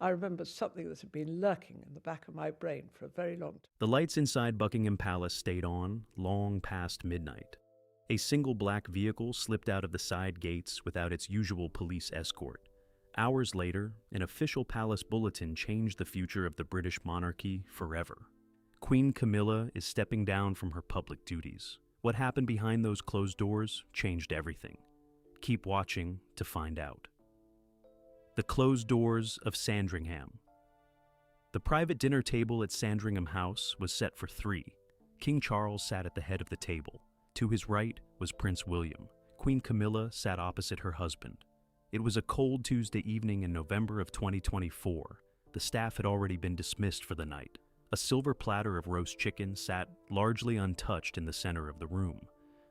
I remember something that had been lurking in the back of my brain for a very long time. The lights inside Buckingham Palace stayed on long past midnight. A single black vehicle slipped out of the side gates without its usual police escort. Hours later, an official palace bulletin changed the future of the British monarchy forever. Queen Camilla is stepping down from her public duties. What happened behind those closed doors changed everything. Keep watching to find out. The closed doors of Sandringham. The private dinner table at Sandringham House was set for 3. King Charles sat at the head of the table. To his right was Prince William. Queen Camilla sat opposite her husband. It was a cold Tuesday evening in November of 2024. The staff had already been dismissed for the night. A silver platter of roast chicken sat largely untouched in the center of the room.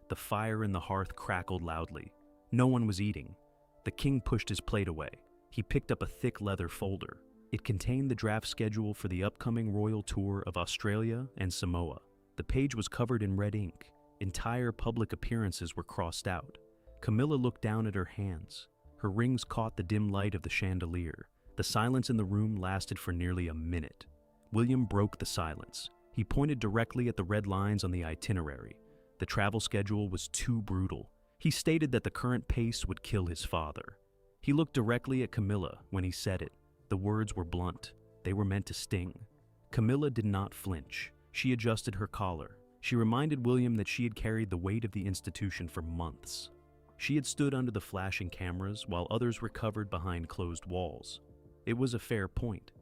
The fire in the hearth crackled loudly. No one was eating. The king pushed his plate away. He picked up a thick leather folder. It contained the draft schedule for the upcoming royal tour of Australia and Samoa. The page was covered in red ink. Entire public appearances were crossed out. Camilla looked down at her hands. Her rings caught the dim light of the chandelier. The silence in the room lasted for nearly a minute. William broke the silence. He pointed directly at the red lines on the itinerary. The travel schedule was too brutal. He stated that the current pace would kill his father. He looked directly at Camilla when he said it. The words were blunt. They were meant to sting. Camilla did not flinch. She adjusted her collar. She reminded William that she had carried the weight of the institution for months. She had stood under the flashing cameras while others recovered behind closed walls. It was a fair point.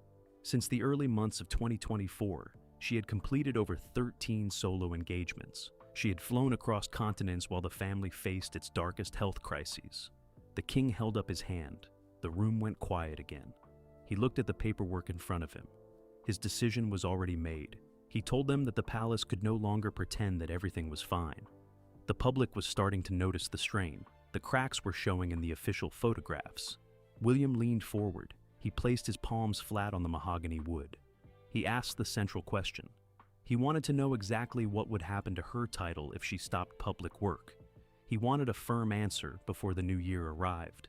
Since the early months of 2024, she had completed over 13 solo engagements. She had flown across continents while the family faced its darkest health crises. The king held up his hand. The room went quiet again. He looked at the paperwork in front of him. His decision was already made. He told them that the palace could no longer pretend that everything was fine. The public was starting to notice the strain. The cracks were showing in the official photographs. William leaned forward. He placed his palms flat on the mahogany wood. He asked the central question. He wanted to know exactly what would happen to her title if she stopped public work. He wanted a firm answer before the new year arrived.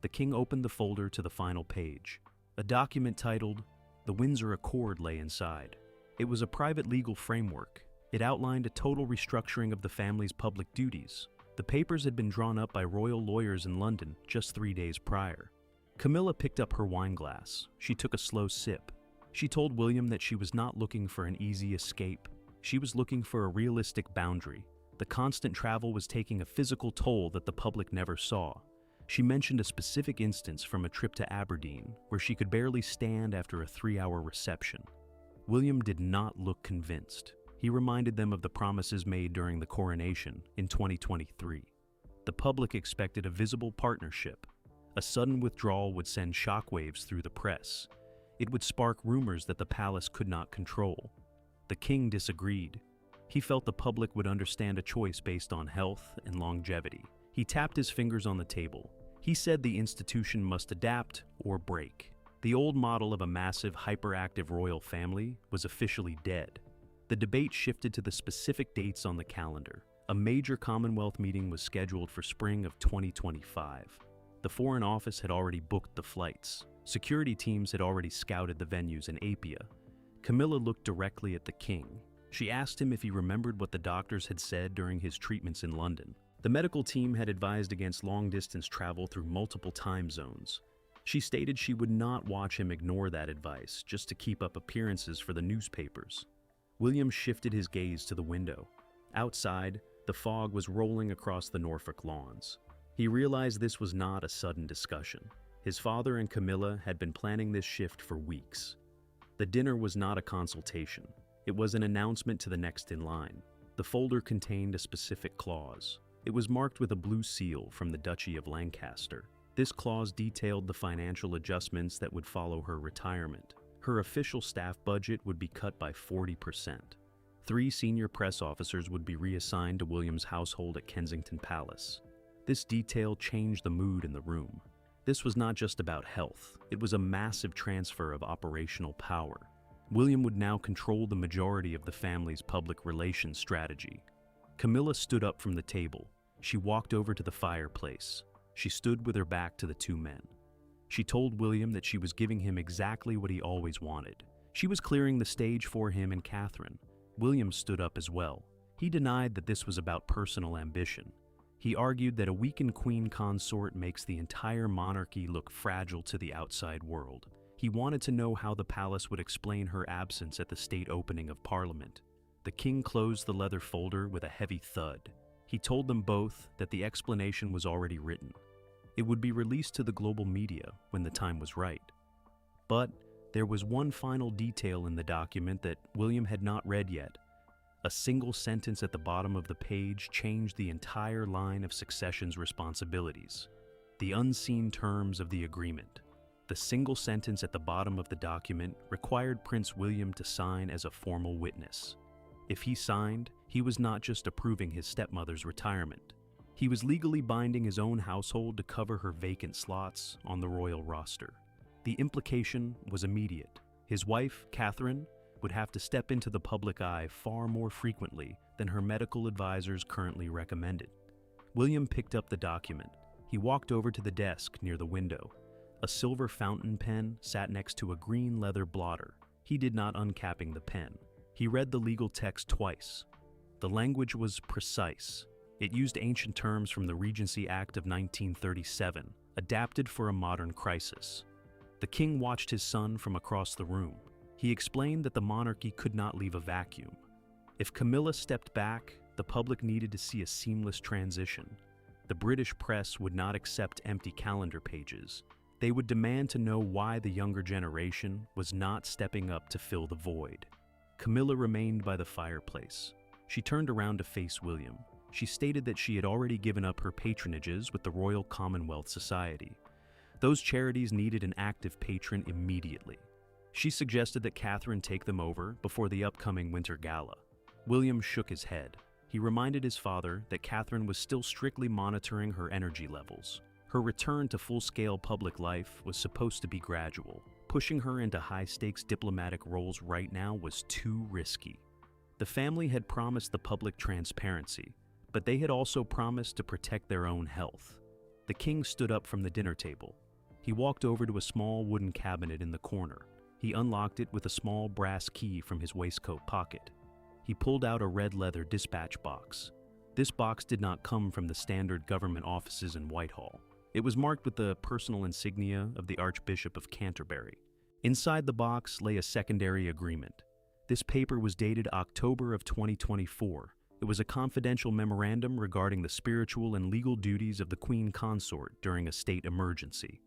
The king opened the folder to the final page. A document titled, "The Windsor Accord" lay inside. It was a private legal framework. It outlined a total restructuring of the family's public duties. The papers had been drawn up by royal lawyers in London just 3 days prior. Camilla picked up her wine glass. She took a slow sip. She told William that she was not looking for an easy escape. She was looking for a realistic boundary. The constant travel was taking a physical toll that the public never saw. She mentioned a specific instance from a trip to Aberdeen, where she could barely stand after a 3-hour reception. William did not look convinced. He reminded them of the promises made during the coronation in 2023. The public expected a visible partnership. A sudden withdrawal would send shockwaves through the press. It would spark rumors that the palace could not control. The king disagreed. He felt the public would understand a choice based on health and longevity. He tapped his fingers on the table. He said the institution must adapt or break. The old model of a massive, hyperactive royal family was officially dead. The debate shifted to the specific dates on the calendar. A major Commonwealth meeting was scheduled for spring of 2025. The Foreign Office had already booked the flights. Security teams had already scouted the venues in Apia. Camilla looked directly at the king. She asked him if he remembered what the doctors had said during his treatments in London. The medical team had advised against long-distance travel through multiple time zones. She stated she would not watch him ignore that advice just to keep up appearances for the newspapers. William shifted his gaze to the window. Outside, the fog was rolling across the Norfolk lawns. He realized this was not a sudden discussion. His father and Camilla had been planning this shift for weeks. The dinner was not a consultation. It was an announcement to the next in line. The folder contained a specific clause. It was marked with a blue seal from the Duchy of Lancaster. This clause detailed the financial adjustments that would follow her retirement. Her official staff budget would be cut by 40%. 3 senior press officers would be reassigned to William's household at Kensington Palace. This detail changed the mood in the room. This was not just about health. It was a massive transfer of operational power. William would now control the majority of the family's public relations strategy. Camilla stood up from the table. She walked over to the fireplace. She stood with her back to the 2 men. She told William that she was giving him exactly what he always wanted. She was clearing the stage for him and Catherine. William stood up as well. He denied that this was about personal ambition. He argued that a weakened queen consort makes the entire monarchy look fragile to the outside world. He wanted to know how the palace would explain her absence at the state opening of Parliament. The king closed the leather folder with a heavy thud. He told them both that the explanation was already written. It would be released to the global media when the time was right. But there was one final detail in the document that William had not read yet. A single sentence at the bottom of the page changed the entire line of succession's responsibilities. The unseen terms of the agreement. The single sentence at the bottom of the document required Prince William to sign as a formal witness. If he signed, he was not just approving his stepmother's retirement. He was legally binding his own household to cover her vacant slots on the royal roster. The implication was immediate. His wife, Catherine, would have to step into the public eye far more frequently than her medical advisors currently recommended. William picked up the document. He walked over to the desk near the window. A silver fountain pen sat next to a green leather blotter. He did not uncapping the pen. He read the legal text twice. The language was precise. It used ancient terms from the Regency Act of 1937, adapted for a modern crisis. The king watched his son from across the room. He explained that the monarchy could not leave a vacuum. If Camilla stepped back, the public needed to see a seamless transition. The British press would not accept empty calendar pages. They would demand to know why the younger generation was not stepping up to fill the void. Camilla remained by the fireplace. She turned around to face William. She stated that she had already given up her patronages with the Royal Commonwealth Society. Those charities needed an active patron immediately. She suggested that Catherine take them over before the upcoming winter gala. William shook his head. He reminded his father that Catherine was still strictly monitoring her energy levels. Her return to full-scale public life was supposed to be gradual. Pushing her into high-stakes diplomatic roles right now was too risky. The family had promised the public transparency, but they had also promised to protect their own health. The king stood up from the dinner table. He walked over to a small wooden cabinet in the corner. He unlocked it with a small brass key from his waistcoat pocket. He pulled out a red leather dispatch box. This box did not come from the standard government offices in Whitehall. It was marked with the personal insignia of the Archbishop of Canterbury. Inside the box lay a secondary agreement. This paper was dated October of 2024. It was a confidential memorandum regarding the spiritual and legal duties of the Queen Consort during a state emergency.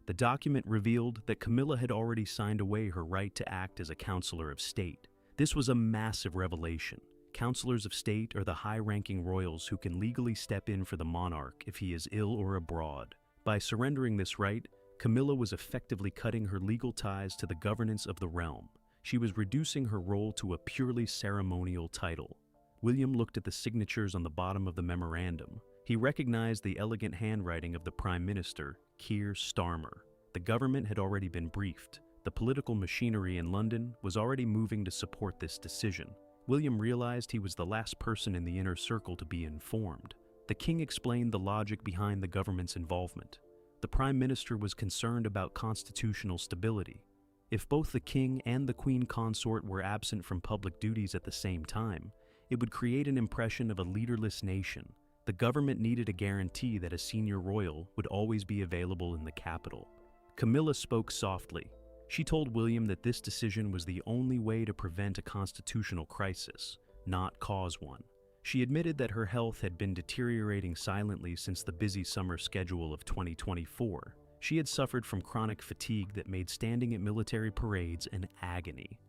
The document revealed that Camilla had already signed away her right to act as a counselor of state. This was a massive revelation. Counselors of state are the high-ranking royals who can legally step in for the monarch if he is ill or abroad. By surrendering this right, Camilla was effectively cutting her legal ties to the governance of the realm. She was reducing her role to a purely ceremonial title. William looked at the signatures on the bottom of the memorandum. He recognized the elegant handwriting of the Prime Minister, Keir Starmer. The government had already been briefed. The political machinery in London was already moving to support this decision. William realized he was the last person in the inner circle to be informed. The king explained the logic behind the government's involvement. The Prime Minister was concerned about constitutional stability. If both the king and the queen consort were absent from public duties at the same time, it would create an impression of a leaderless nation. The government needed a guarantee that a senior royal would always be available in the capital. Camilla spoke softly. She told William that this decision was the only way to prevent a constitutional crisis, not cause one. She admitted that her health had been deteriorating silently since the busy summer schedule of 2024. She had suffered from chronic fatigue that made standing at military parades an agony.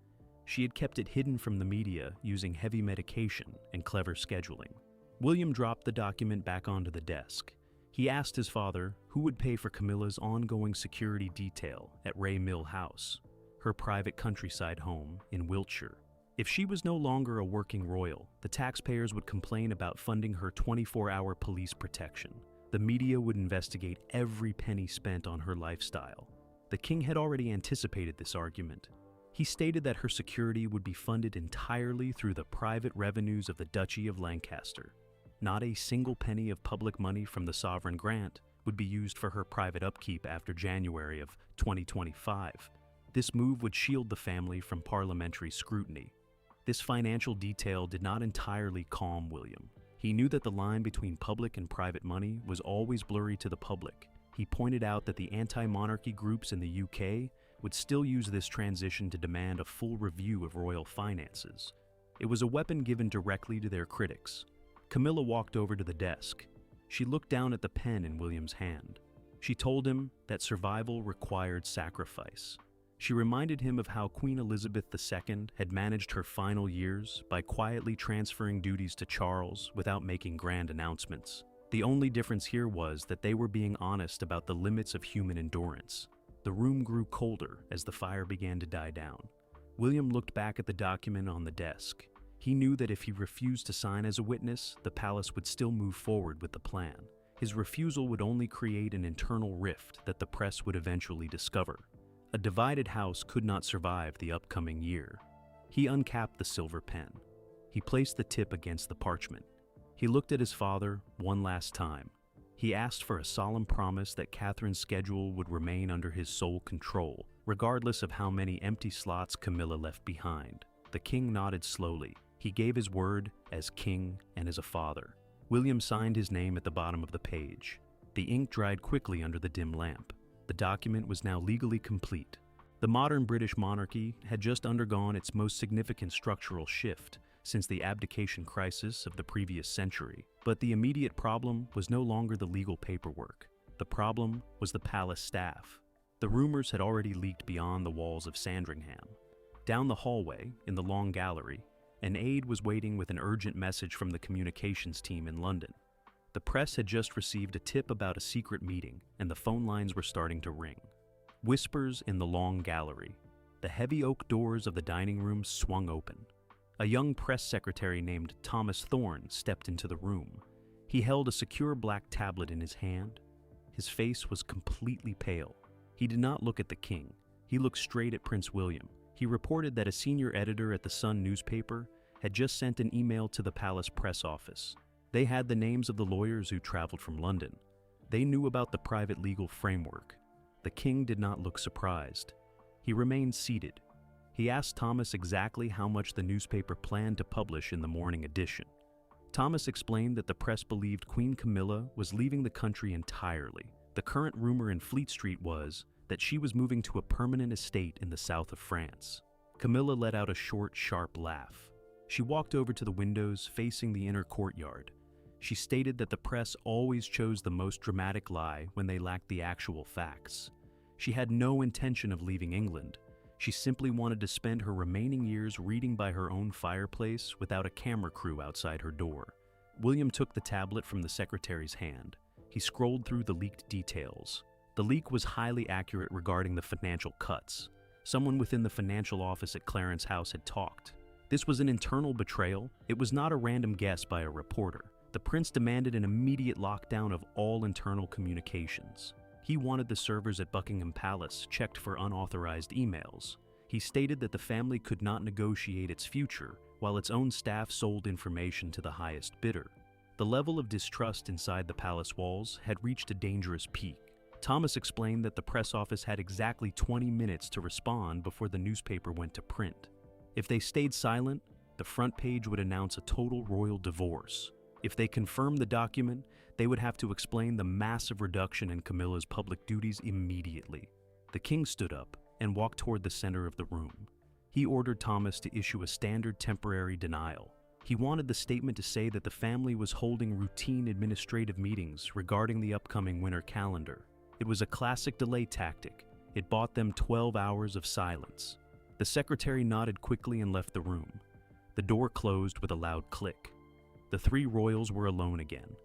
She had kept it hidden from the media using heavy medication and clever scheduling. William dropped the document back onto the desk. He asked his father who would pay for Camilla's ongoing security detail at Ray Mill House, her private countryside home in Wiltshire. If she was no longer a working royal, the taxpayers would complain about funding her 24-hour police protection. The media would investigate every penny spent on her lifestyle. The king had already anticipated this argument. He stated that her security would be funded entirely through the private revenues of the Duchy of Lancaster. Not a single penny of public money from the sovereign grant would be used for her private upkeep after January of 2025. This move would shield the family from parliamentary scrutiny. This financial detail did not entirely calm William. He knew that the line between public and private money was always blurry to the public. He pointed out that the anti-monarchy groups in the UK would still use this transition to demand a full review of royal finances. It was a weapon given directly to their critics. Camilla walked over to the desk. She looked down at the pen in William's hand. She told him that survival required sacrifice. She reminded him of how Queen Elizabeth II had managed her final years by quietly transferring duties to Charles without making grand announcements. The only difference here was that they were being honest about the limits of human endurance. The room grew colder as the fire began to die down. William looked back at the document on the desk. He knew that if he refused to sign as a witness, the palace would still move forward with the plan. His refusal would only create an internal rift that the press would eventually discover. A divided house could not survive the upcoming year. He uncapped the silver pen. He placed the tip against the parchment. He looked at his father one last time. He asked for a solemn promise that Catherine's schedule would remain under his sole control, regardless of how many empty slots Camilla left behind. The king nodded slowly. He gave his word as king and as a father. William signed his name at the bottom of the page. The ink dried quickly under the dim lamp. The document was now legally complete. The modern British monarchy had just undergone its most significant structural shift since the abdication crisis of the previous century. But the immediate problem was no longer the legal paperwork. The problem was the palace staff. The rumors had already leaked beyond the walls of Sandringham. Down the hallway, in the long gallery, an aide was waiting with an urgent message from the communications team in London. The press had just received a tip about a secret meeting, and the phone lines were starting to ring. Whispers in the long gallery. The heavy oak doors of the dining room swung open. A young press secretary named Thomas Thorne stepped into the room. He held a secure black tablet in his hand. His face was completely pale. He did not look at the king. He looked straight at Prince William. He reported that a senior editor at the Sun newspaper had just sent an email to the palace press office. They had the names of the lawyers who traveled from London. They knew about the private legal framework. The king did not look surprised. He remained seated. He asked Thomas exactly how much the newspaper planned to publish in the morning edition. Thomas explained that the press believed Queen Camilla was leaving the country entirely. The current rumor in Fleet Street was that she was moving to a permanent estate in the south of France. Camilla let out a short, sharp laugh. She walked over to the windows facing the inner courtyard. She stated that the press always chose the most dramatic lie when they lacked the actual facts. She had no intention of leaving England. She simply wanted to spend her remaining years reading by her own fireplace without a camera crew outside her door. William took the tablet from the secretary's hand. He scrolled through the leaked details. The leak was highly accurate regarding the financial cuts. Someone within the financial office at Clarence House had talked. This was an internal betrayal. It was not a random guess by a reporter. The prince demanded an immediate lockdown of all internal communications. He wanted the servers at Buckingham Palace checked for unauthorized emails. He stated that the family could not negotiate its future while its own staff sold information to the highest bidder. The level of distrust inside the palace walls had reached a dangerous peak. Thomas explained that the press office had exactly 20 minutes to respond before the newspaper went to print. If they stayed silent, the front page would announce a total royal divorce. If they confirmed the document, they would have to explain the massive reduction in Camilla's public duties immediately. The king stood up and walked toward the center of the room. He ordered Thomas to issue a standard temporary denial. He wanted the statement to say that the family was holding routine administrative meetings regarding the upcoming winter calendar. It was a classic delay tactic. It bought them 12 hours of silence. The secretary nodded quickly and left the room. The door closed with a loud click. The three royals were alone again.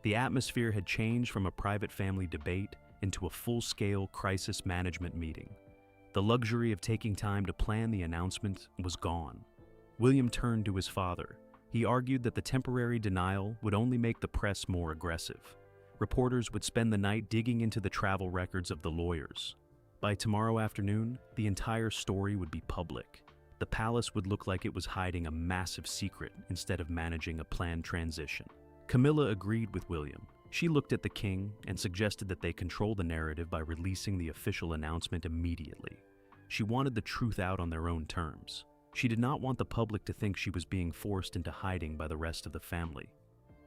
The atmosphere had changed from a private family debate into a full-scale crisis management meeting. The luxury of taking time to plan the announcement was gone. William turned to his father. He argued that the temporary denial would only make the press more aggressive. Reporters would spend the night digging into the travel records of the lawyers. By tomorrow afternoon, the entire story would be public. The palace would look like it was hiding a massive secret instead of managing a planned transition. Camilla agreed with William. She looked at the king and suggested that they control the narrative by releasing the official announcement immediately. She wanted the truth out on their own terms. She did not want the public to think she was being forced into hiding by the rest of the family.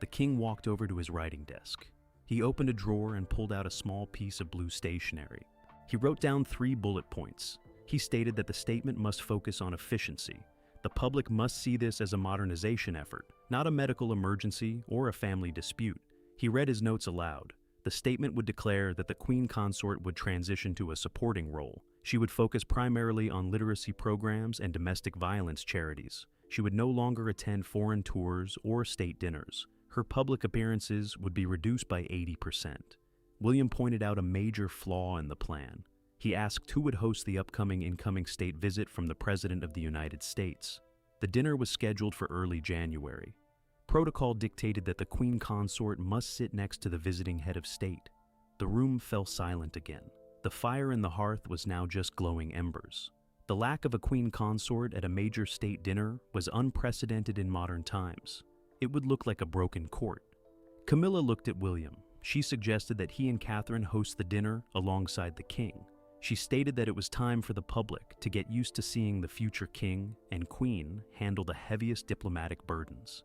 The king walked over to his writing desk. He opened a drawer and pulled out a small piece of blue stationery. He wrote down 3 bullet points. He stated that the statement must focus on efficiency. The public must see this as a modernization effort, not a medical emergency or a family dispute. He read his notes aloud. The statement would declare that the Queen Consort would transition to a supporting role. She would focus primarily on literacy programs and domestic violence charities. She would no longer attend foreign tours or state dinners. Her public appearances would be reduced by 80%. William pointed out a major flaw in the plan. He asked who would host the upcoming incoming state visit from the President of the United States. The dinner was scheduled for early January. Protocol dictated that the Queen Consort must sit next to the visiting head of state. The room fell silent again. The fire in the hearth was now just glowing embers. The lack of a Queen Consort at a major state dinner was unprecedented in modern times. It would look like a broken court. Camilla looked at William. She suggested that he and Catherine host the dinner alongside the king. She stated that it was time for the public to get used to seeing the future king and queen handle the heaviest diplomatic burdens.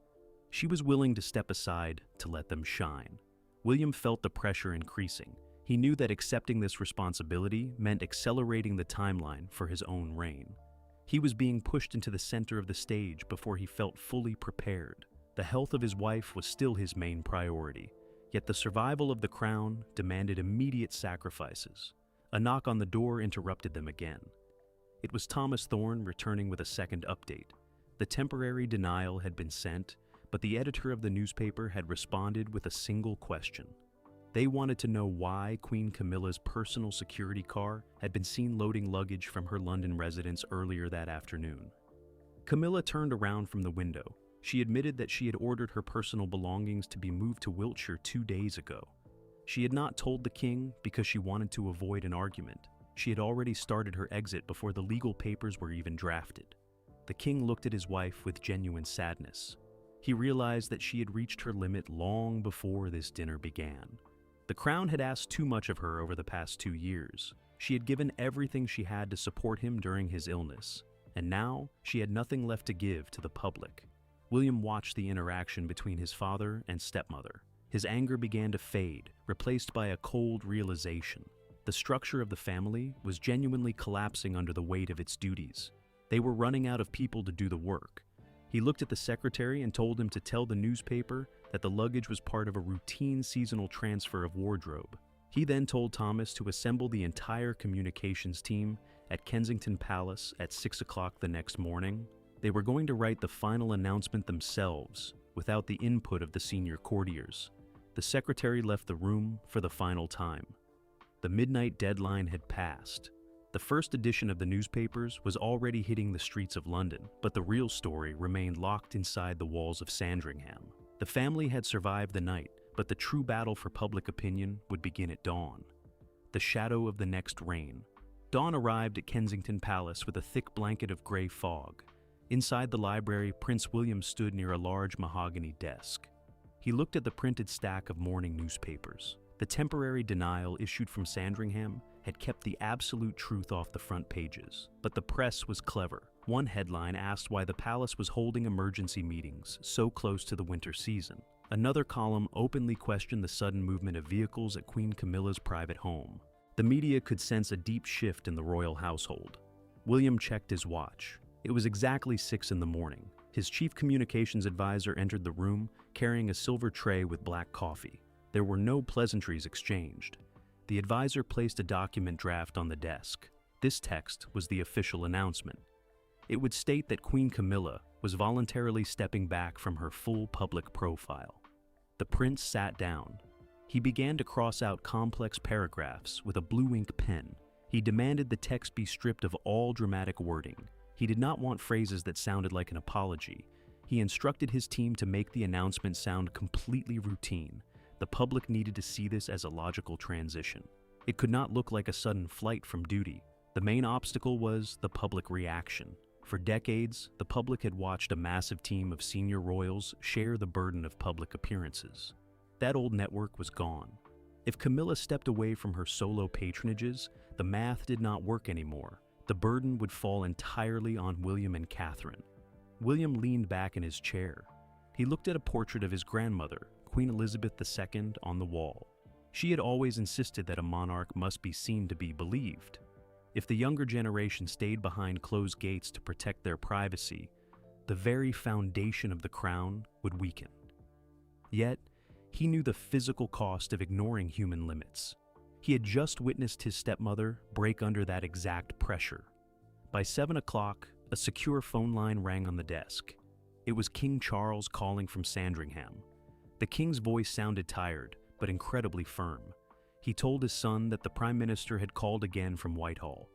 She was willing to step aside to let them shine. William felt the pressure increasing. He knew that accepting this responsibility meant accelerating the timeline for his own reign. He was being pushed into the center of the stage before he felt fully prepared. The health of his wife was still his main priority, yet the survival of the crown demanded immediate sacrifices. A knock on the door interrupted them again. It was Thomas Thorne returning with a second update. The temporary denial had been sent, but the editor of the newspaper had responded with a single question. They wanted to know why Queen Camilla's personal security car had been seen loading luggage from her London residence earlier that afternoon. Camilla turned around from the window. She admitted that she had ordered her personal belongings to be moved to Wiltshire 2 days ago. She had not told the king because she wanted to avoid an argument. She had already started her exit before the legal papers were even drafted. The king looked at his wife with genuine sadness. He realized that she had reached her limit long before this dinner began. The crown had asked too much of her over the past 2 years. She had given everything she had to support him during his illness, and now she had nothing left to give to the public. William watched the interaction between his father and stepmother. His anger began to fade, replaced by a cold realization. The structure of the family was genuinely collapsing under the weight of its duties. They were running out of people to do the work. He looked at the secretary and told him to tell the newspaper that the luggage was part of a routine seasonal transfer of wardrobe. He then told Thomas to assemble the entire communications team at Kensington Palace at 6 o'clock the next morning. They were going to write the final announcement themselves, without the input of the senior courtiers. The secretary left the room for the final time. The midnight deadline had passed. The first edition of the newspapers was already hitting the streets of London, but the real story remained locked inside the walls of Sandringham. The family had survived the night, but the true battle for public opinion would begin at dawn. The shadow of the next reign. Dawn arrived at Kensington Palace with a thick blanket of gray fog. Inside the library, Prince William stood near a large mahogany desk. He looked at the printed stack of morning newspapers. The temporary denial issued from Sandringham had kept the absolute truth off the front pages. But the press was clever. One headline asked why the palace was holding emergency meetings so close to the winter season. Another column openly questioned the sudden movement of vehicles at Queen Camilla's private home. The media could sense a deep shift in the royal household. William checked his watch. It was exactly 6 in the morning. His chief communications advisor entered the room carrying a silver tray with black coffee. There were no pleasantries exchanged. The advisor placed a document draft on the desk. This text was the official announcement. It would state that Queen Camilla was voluntarily stepping back from her full public profile. The prince sat down. He began to cross out complex paragraphs with a blue ink pen. He demanded the text be stripped of all dramatic wording. He did not want phrases that sounded like an apology. He instructed his team to make the announcement sound completely routine. The public needed to see this as a logical transition. It could not look like a sudden flight from duty. The main obstacle was the public reaction. For decades, the public had watched a massive team of senior royals share the burden of public appearances. That old network was gone. If Camilla stepped away from her solo patronages, the math did not work anymore. The burden would fall entirely on William and Catherine. William leaned back in his chair. He looked at a portrait of his grandmother, Queen Elizabeth II, on the wall. She had always insisted that a monarch must be seen to be believed. If the younger generation stayed behind closed gates to protect their privacy, the very foundation of the crown would weaken. Yet, he knew the physical cost of ignoring human limits. He had just witnessed his stepmother break under that exact pressure. By 7 o'clock, a secure phone line rang on the desk. It was King Charles calling from Sandringham. The king's voice sounded tired, but incredibly firm. He told his son that the Prime Minister had called again from Whitehall.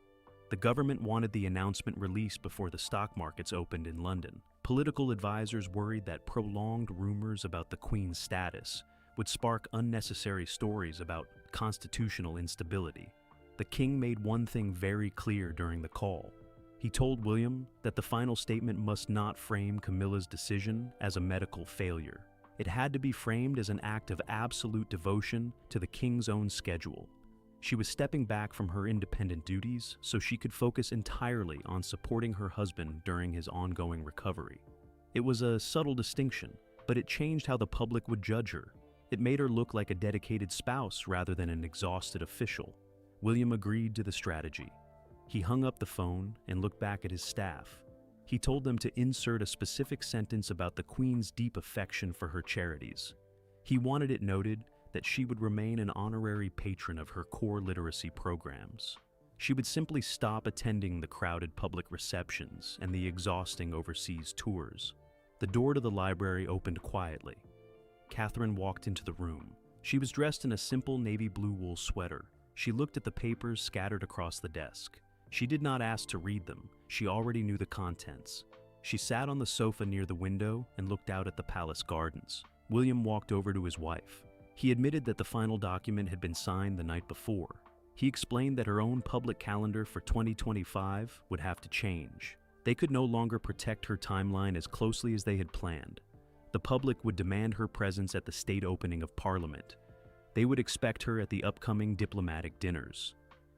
The government wanted the announcement released before the stock markets opened in London. Political advisors worried that prolonged rumors about the Queen's status would spark unnecessary stories about constitutional instability. The king made one thing very clear during the call. He told William that the final statement must not frame Camilla's decision as a medical failure. It had to be framed as an act of absolute devotion to the king's own schedule. She was stepping back from her independent duties so she could focus entirely on supporting her husband during his ongoing recovery. It was a subtle distinction, but it changed how the public would judge her. It made her look like a dedicated spouse rather than an exhausted official. William agreed to the strategy. He hung up the phone and looked back at his staff. He told them to insert a specific sentence about the Queen's deep affection for her charities. He wanted it noted that she would remain an honorary patron of her core literacy programs. She would simply stop attending the crowded public receptions and the exhausting overseas tours. The door to the library opened quietly. Catherine walked into the room. She was dressed in a simple navy blue wool sweater. She looked at the papers scattered across the desk. She did not ask to read them. She already knew the contents. She sat on the sofa near the window and looked out at the palace gardens. William walked over to his wife. He admitted that the final document had been signed the night before. He explained that her own public calendar for 2025 would have to change. They could no longer protect her timeline as closely as they had planned. The public would demand her presence at the state opening of Parliament. They would expect her at the upcoming diplomatic dinners.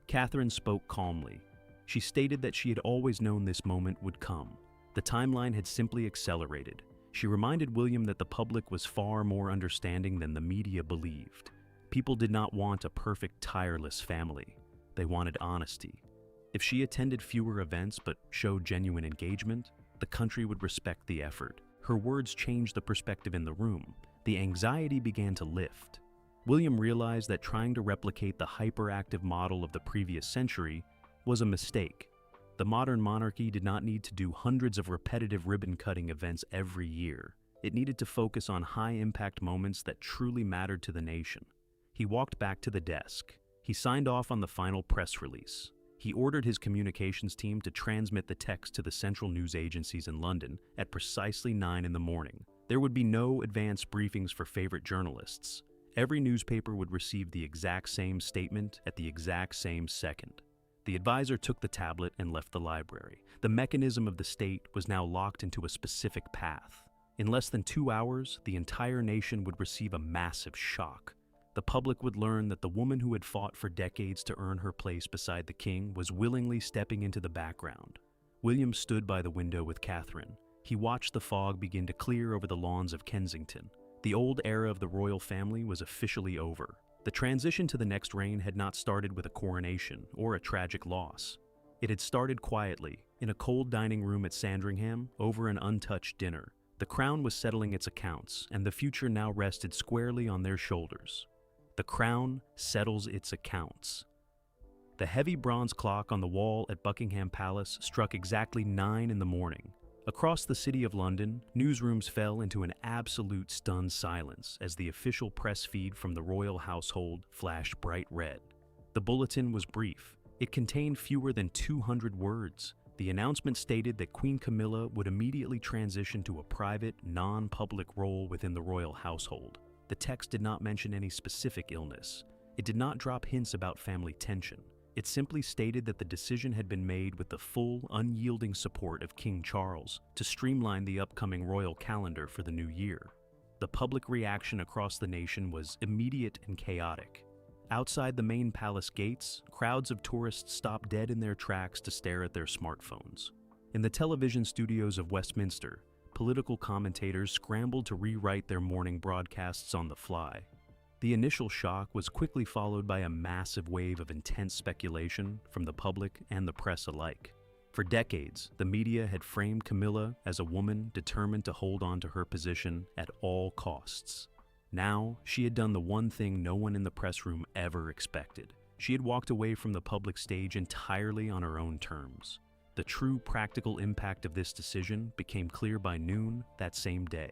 Catherine spoke calmly. She stated that she had always known this moment would come. The timeline had simply accelerated. She reminded William that the public was far more understanding than the media believed. People did not want a perfect, tireless family. They wanted honesty. If she attended fewer events but showed genuine engagement, the country would respect the effort. Her words changed the perspective in the room. The anxiety began to lift. William realized that trying to replicate the hyperactive model of the previous century was a mistake. The modern monarchy did not need to do hundreds of repetitive ribbon-cutting events every year. It needed to focus on high-impact moments that truly mattered to the nation. He walked back to the desk. He signed off on the final press release. He ordered his communications team to transmit the text to the central news agencies in London at precisely 9 in the morning. There would be no advance briefings for favorite journalists. Every newspaper would receive the exact same statement at the exact same second. The advisor took the tablet and left the library. The mechanism of the state was now locked into a specific path. In less than 2 hours, the entire nation would receive a massive shock. The public would learn that the woman who had fought for decades to earn her place beside the king was willingly stepping into the background. William stood by the window with Catherine. He watched the fog begin to clear over the lawns of Kensington. The old era of the royal family was officially over. The transition to the next reign had not started with a coronation or a tragic loss. It had started quietly, in a cold dining room at Sandringham, over an untouched dinner. The crown was settling its accounts, and the future now rested squarely on their shoulders. The crown settles its accounts. The heavy bronze clock on the wall at Buckingham Palace struck exactly 9 in the morning. Across the city of London, newsrooms fell into an absolute stunned silence as the official press feed from the royal household flashed bright red. The bulletin was brief. It contained fewer than 200 words. The announcement stated that Queen Camilla would immediately transition to a private, non-public role within the royal household. The text did not mention any specific illness. It did not drop hints about family tension. It simply stated that the decision had been made with the full, unyielding support of King Charles to streamline the upcoming royal calendar for the new year. The public reaction across the nation was immediate and chaotic. Outside the main palace gates, crowds of tourists stopped dead in their tracks to stare at their smartphones. In the television studios of Westminster, political commentators scrambled to rewrite their morning broadcasts on the fly. The initial shock was quickly followed by a massive wave of intense speculation from the public and the press alike. For decades, the media had framed Camilla as a woman determined to hold on to her position at all costs. Now, she had done the one thing no one in the press room ever expected. She had walked away from the public stage entirely on her own terms. The true practical impact of this decision became clear by noon that same day.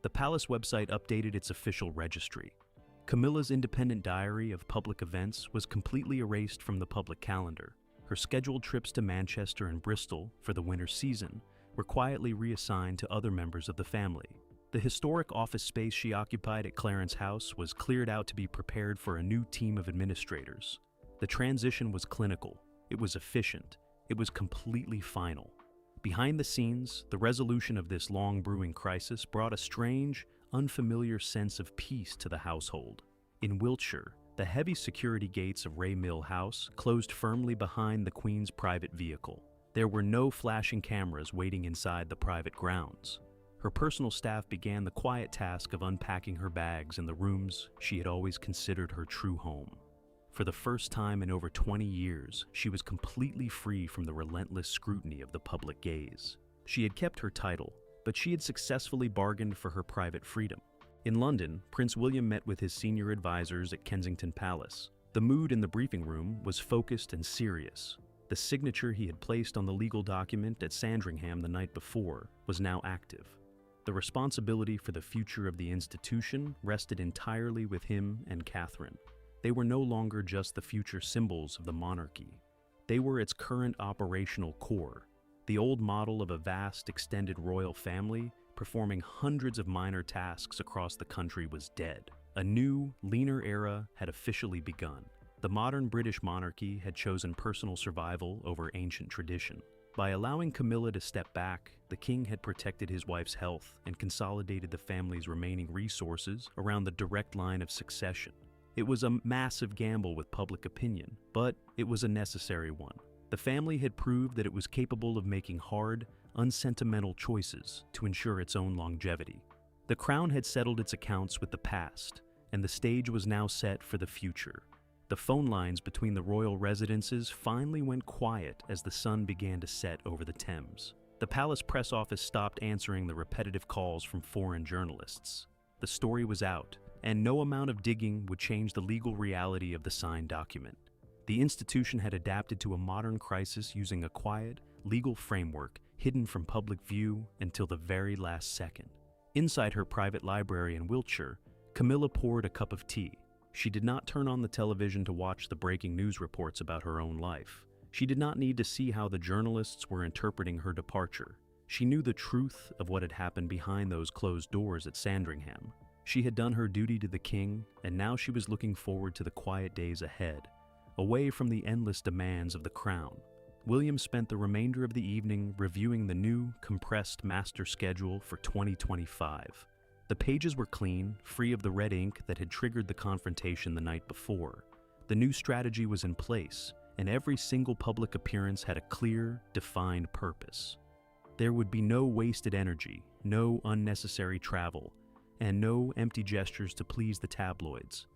The palace website updated its official registry. Camilla's independent diary of public events was completely erased from the public calendar. Her scheduled trips to Manchester and Bristol for the winter season were quietly reassigned to other members of the family. The historic office space she occupied at Clarence House was cleared out to be prepared for a new team of administrators. The transition was clinical, it was efficient, it was completely final. Behind the scenes, the resolution of this long-brewing crisis brought a strange, unfamiliar sense of peace to the household. In Wiltshire, the heavy security gates of Ray Mill House closed firmly behind the Queen's private vehicle. There were no flashing cameras waiting inside the private grounds. Her personal staff began the quiet task of unpacking her bags in the rooms she had always considered her true home. For the first time in over 20 years, she was completely free from the relentless scrutiny of the public gaze. She had kept her title, but she had successfully bargained for her private freedom. In London, Prince William met with his senior advisors at Kensington Palace. The mood in the briefing room was focused and serious. The signature he had placed on the legal document at Sandringham the night before was now active. The responsibility for the future of the institution rested entirely with him and Catherine. They were no longer just the future symbols of the monarchy. They were its current operational core. The old model of a vast, extended royal family performing hundreds of minor tasks across the country was dead. A new, leaner era had officially begun. The modern British monarchy had chosen personal survival over ancient tradition. By allowing Camilla to step back, the king had protected his wife's health and consolidated the family's remaining resources around the direct line of succession. It was a massive gamble with public opinion, but it was a necessary one. The family had proved that it was capable of making hard, unsentimental choices to ensure its own longevity. The crown had settled its accounts with the past, and the stage was now set for the future. The phone lines between the royal residences finally went quiet as the sun began to set over the Thames. The palace press office stopped answering the repetitive calls from foreign journalists. The story was out, and no amount of digging would change the legal reality of the signed document. The institution had adapted to a modern crisis using a quiet, legal framework hidden from public view until the very last second. Inside her private library in Wiltshire, Camilla poured a cup of tea. She did not turn on the television to watch the breaking news reports about her own life. She did not need to see how the journalists were interpreting her departure. She knew the truth of what had happened behind those closed doors at Sandringham. She had done her duty to the king, and now she was looking forward to the quiet days ahead, away from the endless demands of the crown. William spent the remainder of the evening reviewing the new, compressed master schedule for 2025. The pages were clean, free of the red ink that had triggered the confrontation the night before. The new strategy was in place, and every single public appearance had a clear, defined purpose. There would be no wasted energy, no unnecessary travel, and no empty gestures to please the tabloids.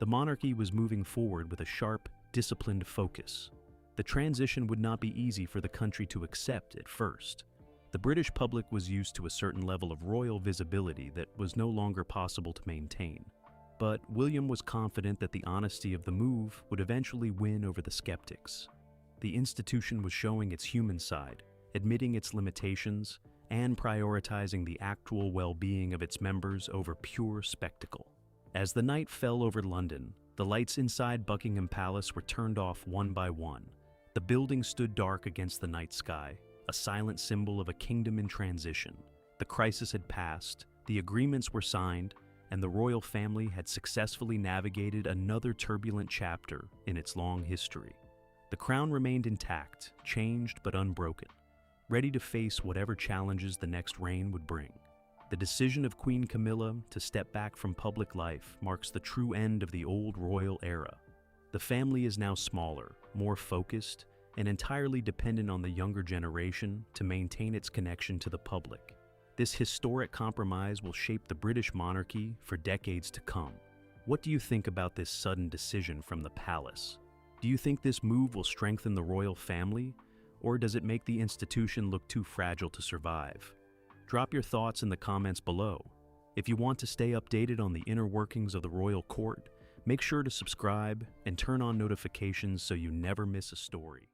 The monarchy was moving forward with a sharp, disciplined focus. The transition would not be easy for the country to accept at first. The British public was used to a certain level of royal visibility that was no longer possible to maintain. But William was confident that the honesty of the move would eventually win over the skeptics. The institution was showing its human side, admitting its limitations, and prioritizing the actual well-being of its members over pure spectacle. As the night fell over London, the lights inside Buckingham Palace were turned off one by one. The building stood dark against the night sky, a silent symbol of a kingdom in transition. The crisis had passed, the agreements were signed, and the royal family had successfully navigated another turbulent chapter in its long history. The crown remained intact, changed but unbroken, ready to face whatever challenges the next reign would bring. The decision of Queen Camilla to step back from public life marks the true end of the old royal era. The family is now smaller, more focused, and entirely dependent on the younger generation to maintain its connection to the public. This historic compromise will shape the British monarchy for decades to come. What do you think about this sudden decision from the palace? Do you think this move will strengthen the royal family, or does it make the institution look too fragile to survive? Drop your thoughts in the comments below. If you want to stay updated on the inner workings of the royal court, make sure to subscribe and turn on notifications so you never miss a story.